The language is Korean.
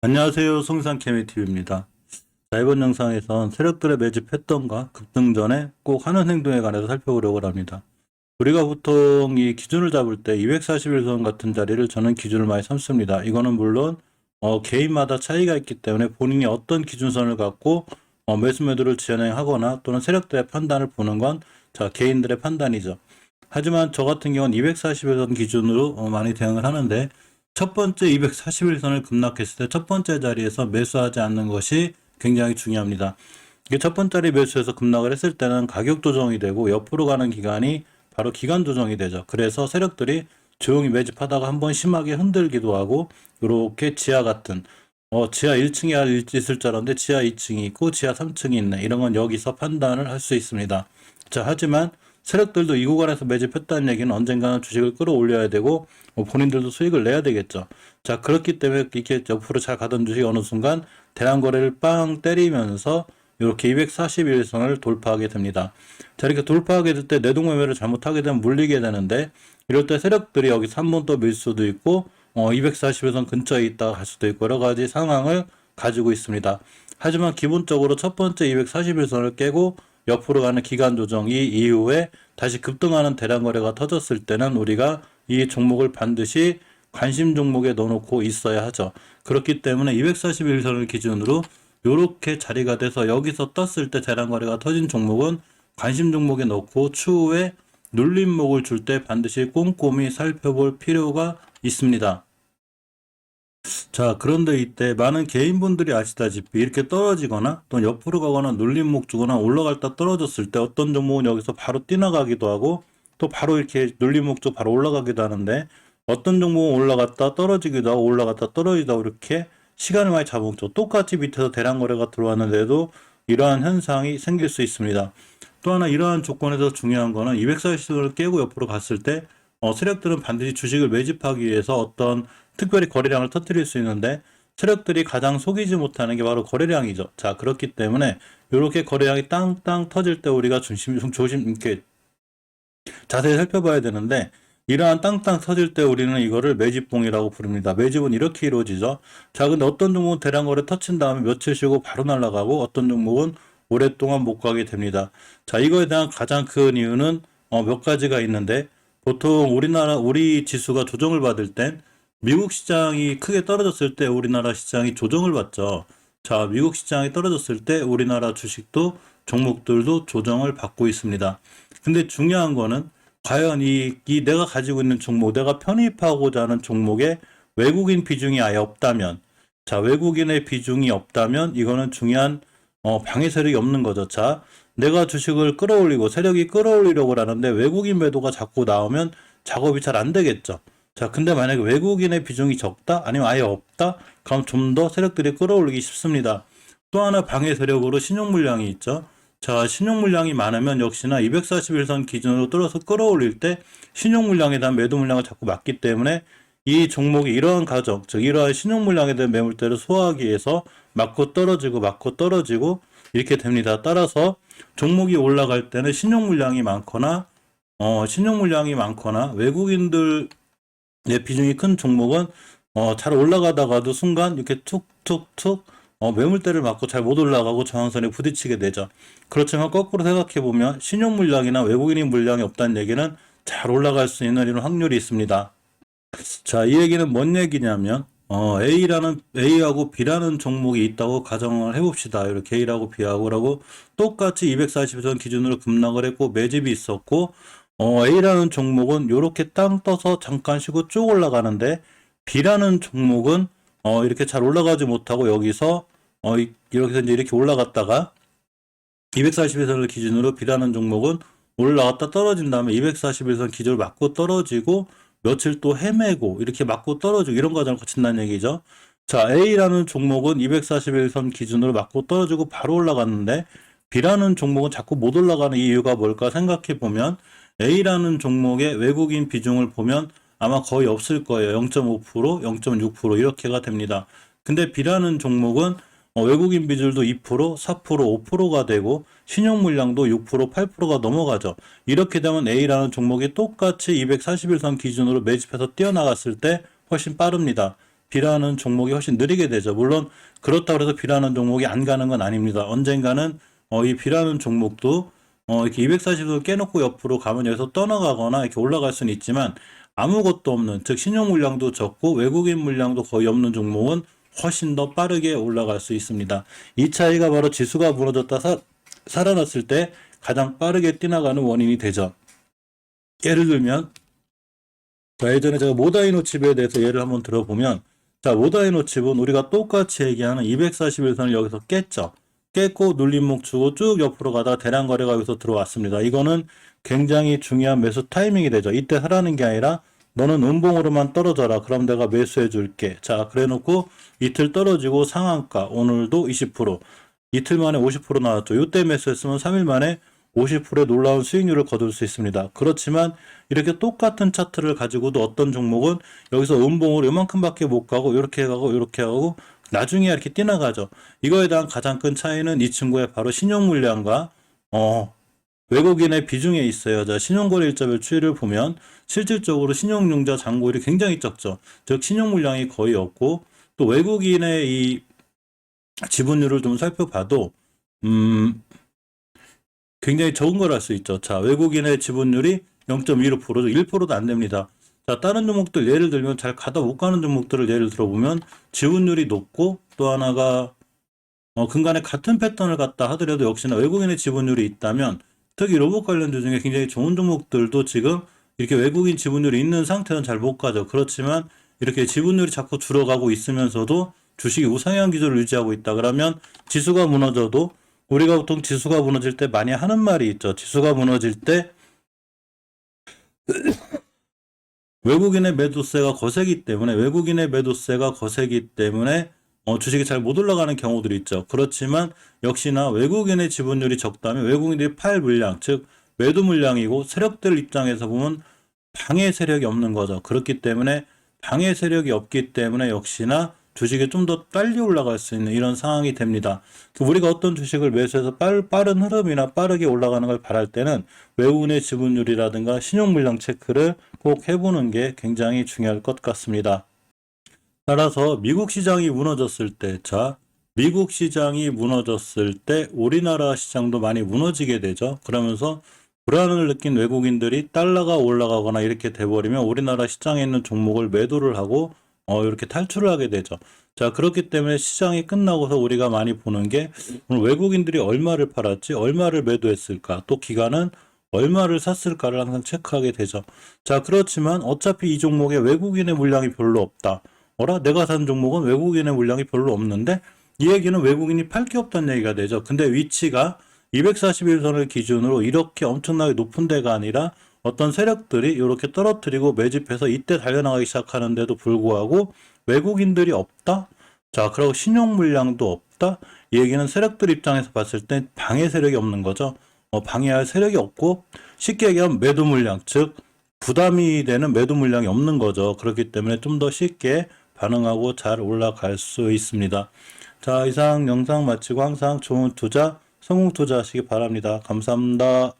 안녕하세요. 송산케미TV입니다. 자, 이번 영상에선 세력들의 매집 패턴과 급등 전에 꼭 하는 행동에 관해서 살펴보려고 합니다. 우리가 보통 이 기준을 잡을 때 241선 같은 자리를 저는 기준을 많이 삼습니다. 이거는 물론 개인마다 차이가 있기 때문에 본인이 어떤 기준선을 갖고 매수 매도를 진행하거나 또는 세력들의 판단을 보는 건 개인들의 판단이죠. 하지만 저 같은 경우는 241선 기준으로 많이 대응을 하는데, 첫 번째 241선을 급락했을 때 첫 번째 자리에서 매수하지 않는 것이 굉장히 중요합니다. 이게 첫 번째 자리 매수해서 급락을 했을 때는 가격 조정이 되고 옆으로 가는 기간이 바로 기간 조정이 되죠. 그래서 세력들이 조용히 매집하다가 한번 심하게 흔들기도 하고, 이렇게 지하 같은 지하 1층에 있을 줄 알았는데 지하 2층이 있고 지하 3층이 있네, 이런 건 여기서 판단을 할 수 있습니다. 자, 하지만 세력들도 이 구간에서 매집했다는 얘기는 언젠가는 주식을 끌어올려야 되고 본인들도 수익을 내야 되겠죠. 자, 그렇기 때문에 이렇게 옆으로 잘 가던 주식이 어느 순간 대량 거래를 빵 때리면서 이렇게 241선을 돌파하게 됩니다. 자, 이렇게 돌파하게 될 때 내동매매를 잘못하게 되면 물리게 되는데, 이럴 때 세력들이 여기서 한 번 더 밀 수도 있고 241선 근처에 있다가 갈 수도 있고 여러 가지 상황을 가지고 있습니다. 하지만 기본적으로 첫 번째 241선을 깨고 옆으로 가는 기간 조정이 이후에 다시 급등하는 대량 거래가 터졌을 때는 우리가 이 종목을 반드시 관심 종목에 넣어놓고 있어야 하죠. 그렇기 때문에 241선을 기준으로 이렇게 자리가 돼서 여기서 떴을 때 대량 거래가 터진 종목은 관심 종목에 넣고 추후에 눌림목을 줄 때 반드시 꼼꼼히 살펴볼 필요가 있습니다. 자, 그런데 이때 많은 개인분들이 아시다시피 이렇게 떨어지거나 또 옆으로 가거나 눌림목 주거나 올라갔다 떨어졌을 때 어떤 종목은 여기서 바로 뛰어나가기도 하고 또 바로 이렇게 눌림목 주 바로 올라가기도 하는데, 어떤 종목은 올라갔다 떨어지기도 하고 올라갔다 떨어지기도 하고 이렇게 시간을 많이 잡아먹죠. 똑같이 밑에서 대량 거래가 들어왔는데도 이러한 현상이 생길 수 있습니다. 또 하나 이러한 조건에서 중요한 거는 240선을 깨고 옆으로 갔을 때 세력들은 반드시 주식을 매집하기 위해서 어떤 특별히 거래량을 터뜨릴 수 있는데, 세력들이 가장 속이지 못하는 게 바로 거래량이죠. 자, 그렇기 때문에 이렇게 거래량이 땅땅 터질 때 우리가 조심 이렇게 자세히 살펴봐야 되는데, 이러한 땅땅 터질 때 우리는 이거를 매집봉이라고 부릅니다. 매집은 이렇게 이루어지죠. 자, 근데 어떤 종목은 대량 거래 터친 다음에 며칠 쉬고 바로 날아가고 어떤 종목은 오랫동안 못 가게 됩니다. 자, 이거에 대한 가장 큰 이유는 몇 가지가 있는데, 보통 우리 지수가 조정을 받을 땐 미국 시장이 크게 떨어졌을 때 우리나라 시장이 조정을 받죠. 자, 미국 시장이 떨어졌을 때 우리나라 주식도 종목들도 조정을 받고 있습니다. 근데 중요한 거는 과연 이 내가 가지고 있는 종목, 내가 편입하고자 하는 종목에 외국인 비중이 아예 없다면, 자, 외국인의 비중이 없다면 이거는 중요한 방해 세력이 없는 거죠. 자, 내가 주식을 끌어올리고 세력이 끌어올리려고 하는데 외국인 매도가 자꾸 나오면 작업이 잘 안 되겠죠. 자, 근데 만약에 외국인의 비중이 적다? 아니면 아예 없다? 그럼 좀 더 세력들이 끌어올리기 쉽습니다. 또 하나 방해 세력으로 신용 물량이 있죠. 자, 신용 물량이 많으면 역시나 241선 기준으로 뚫어서 끌어올릴 때 신용 물량에 대한 매도 물량을 자꾸 막기 때문에 이 종목이 이러한 가정, 즉 이러한 신용 물량에 대한 매물대를 소화하기 위해서 맞고 떨어지고 이렇게 됩니다. 따라서 종목이 올라갈 때는 신용 물량이 많거나 외국인들 비중이 큰 종목은 잘 올라가다가도 순간 이렇게 툭툭툭 매물대를 맞고 잘 못 올라가고 저항선에 부딪히게 되죠. 그렇지만 거꾸로 생각해 보면 신용 물량이나 외국인인 물량이 없다는 얘기는 잘 올라갈 수 있는 이런 확률이 있습니다. 자, 이 얘기는 뭔 얘기냐면 A하고 B라는 종목이 있다고 가정을 해봅시다. 이렇게 A라고 B하고라고 똑같이 240선 기준으로 급락을 했고 매집이 있었고, A라는 종목은 이렇게 땅 떠서 잠깐 쉬고 쭉 올라가는데, B라는 종목은 이렇게 잘 올라가지 못하고 여기서 이렇게 이제 이렇게 올라갔다가 241선을 기준으로 B라는 종목은 올라갔다 떨어진 다음에 241선 기준을 맞고 떨어지고 며칠 또 헤매고 이렇게 맞고 떨어지고 이런 과정을 거친다는 얘기죠. 자, A라는 종목은 241선 기준으로 맞고 떨어지고 바로 올라갔는데 B라는 종목은 자꾸 못 올라가는 이유가 뭘까 생각해 보면, A라는 종목의 외국인 비중을 보면 아마 거의 없을 거예요. 0.5%, 0.6% 이렇게가 됩니다. 근데 B라는 종목은 외국인 비율도 2%, 4%, 5%가 되고 신용 물량도 6%, 8%가 넘어가죠. 이렇게 되면 A라는 종목이 똑같이 241선 기준으로 매집해서 뛰어나갔을 때 훨씬 빠릅니다. B라는 종목이 훨씬 느리게 되죠. 물론 그렇다고 해서 B라는 종목이 안 가는 건 아닙니다. 언젠가는 이 B라는 종목도 이렇게 240도 깨놓고 옆으로 가면 여기서 떠나가거나 이렇게 올라갈 수는 있지만 아무것도 없는, 즉 신용 물량도 적고 외국인 물량도 거의 없는 종목은 훨씬 더 빠르게 올라갈 수 있습니다. 이 차이가 바로 지수가 무너졌다 살아났을 때 가장 빠르게 뛰어나가는 원인이 되죠. 예를 들면 예전에 제가 모다이노칩에 대해서 예를 한번 들어보면, 자, 모다이노칩은 우리가 똑같이 얘기하는 241선을 여기서 깼죠. 깼고 눌림목 주고 쭉 옆으로 가다가 대량 거래가 여기서 들어왔습니다. 이거는 굉장히 중요한 매수 타이밍이 되죠. 이때 사라는 게 아니라 너는 음봉으로만 떨어져라. 그럼 내가 매수해 줄게. 자, 그래 놓고 이틀 떨어지고 상한가 오늘도 20%, 이틀 만에 50% 나왔죠. 이때 매수했으면 3일 만에 50%의 놀라운 수익률을 거둘 수 있습니다. 그렇지만 이렇게 똑같은 차트를 가지고도 어떤 종목은 여기서 음봉으로 이만큼밖에 못 가고 이렇게 가고 이렇게 하고 나중에 이렇게 뛰어나가죠. 이거에 대한 가장 큰 차이는 이 친구의 바로 신용 물량과 외국인의 비중에 있어요. 자, 신용거래 일자별 추이를 보면 실질적으로 신용융자 잔고율이 굉장히 적죠. 즉 신용 물량이 거의 없고, 또 외국인의 이 지분율을 좀 살펴봐도 굉장히 적은 걸 알 수 있죠. 자, 외국인의 지분율이 0.15%죠. 1%도 안 됩니다. 자, 다른 종목들 예를 들면 잘 가다 못 가는 종목들을 예를 들어보면 지분율이 높고, 또 하나가 근간에 같은 패턴을 갖다 하더라도 역시나 외국인의 지분율이 있다면, 특히 로봇 관련주 중에 굉장히 좋은 종목들도 지금 이렇게 외국인 지분율이 있는 상태는 잘 못 가죠. 그렇지만 이렇게 지분율이 자꾸 줄어가고 있으면서도 주식이 우상향 기조를 유지하고 있다. 그러면 지수가 무너져도, 우리가 보통 지수가 무너질 때 많이 하는 말이 있죠. 지수가 무너질 때 외국인의 매도세가 거세기 때문에 주식이 잘 못 올라가는 경우들이 있죠. 그렇지만 역시나 외국인의 지분율이 적다면 외국인들이 팔 물량, 즉 매도 물량이고, 세력들 입장에서 보면 방해 세력이 없는 거죠. 그렇기 때문에 방해 세력이 없기 때문에 역시나 주식이 좀 더 빨리 올라갈 수 있는 이런 상황이 됩니다. 우리가 어떤 주식을 매수해서 빠른 흐름이나 빠르게 올라가는 걸 바랄 때는 외국인의 지분율이라든가 신용 물량 체크를 꼭 해보는 게 굉장히 중요할 것 같습니다. 따라서 미국 시장이 무너졌을 때, 미국 시장이 무너졌을 때 우리나라 시장도 많이 무너지게 되죠. 그러면서 불안을 느낀 외국인들이 달러가 올라가거나 이렇게 돼버리면 우리나라 시장에 있는 종목을 매도를 하고 이렇게 탈출을 하게 되죠. 자, 그렇기 때문에 시장이 끝나고서 우리가 많이 보는 게 오늘 외국인들이 얼마를 팔았지, 얼마를 매도했을까, 또 기간은 얼마를 샀을까를 항상 체크하게 되죠. 자, 그렇지만 어차피 이 종목에 외국인의 물량이 별로 없다. 내가 산 종목은 외국인의 물량이 별로 없는데, 이 얘기는 외국인이 팔 게 없다는 얘기가 되죠. 근데 위치가 241선을 기준으로 이렇게 엄청나게 높은 데가 아니라 어떤 세력들이 이렇게 떨어뜨리고 매집해서 이때 달려나가기 시작하는데도 불구하고 외국인들이 없다? 자, 그리고 신용 물량도 없다? 이 얘기는 세력들 입장에서 봤을 때 방해 세력이 없는 거죠. 방해할 세력이 없고, 쉽게 얘기하면 매도 물량, 즉 부담이 되는 매도 물량이 없는 거죠. 그렇기 때문에 좀 더 쉽게 반응하고 잘 올라갈 수 있습니다. 자, 이상 영상 마치고 항상 좋은 투자, 성공 투자 하시기 바랍니다. 감사합니다.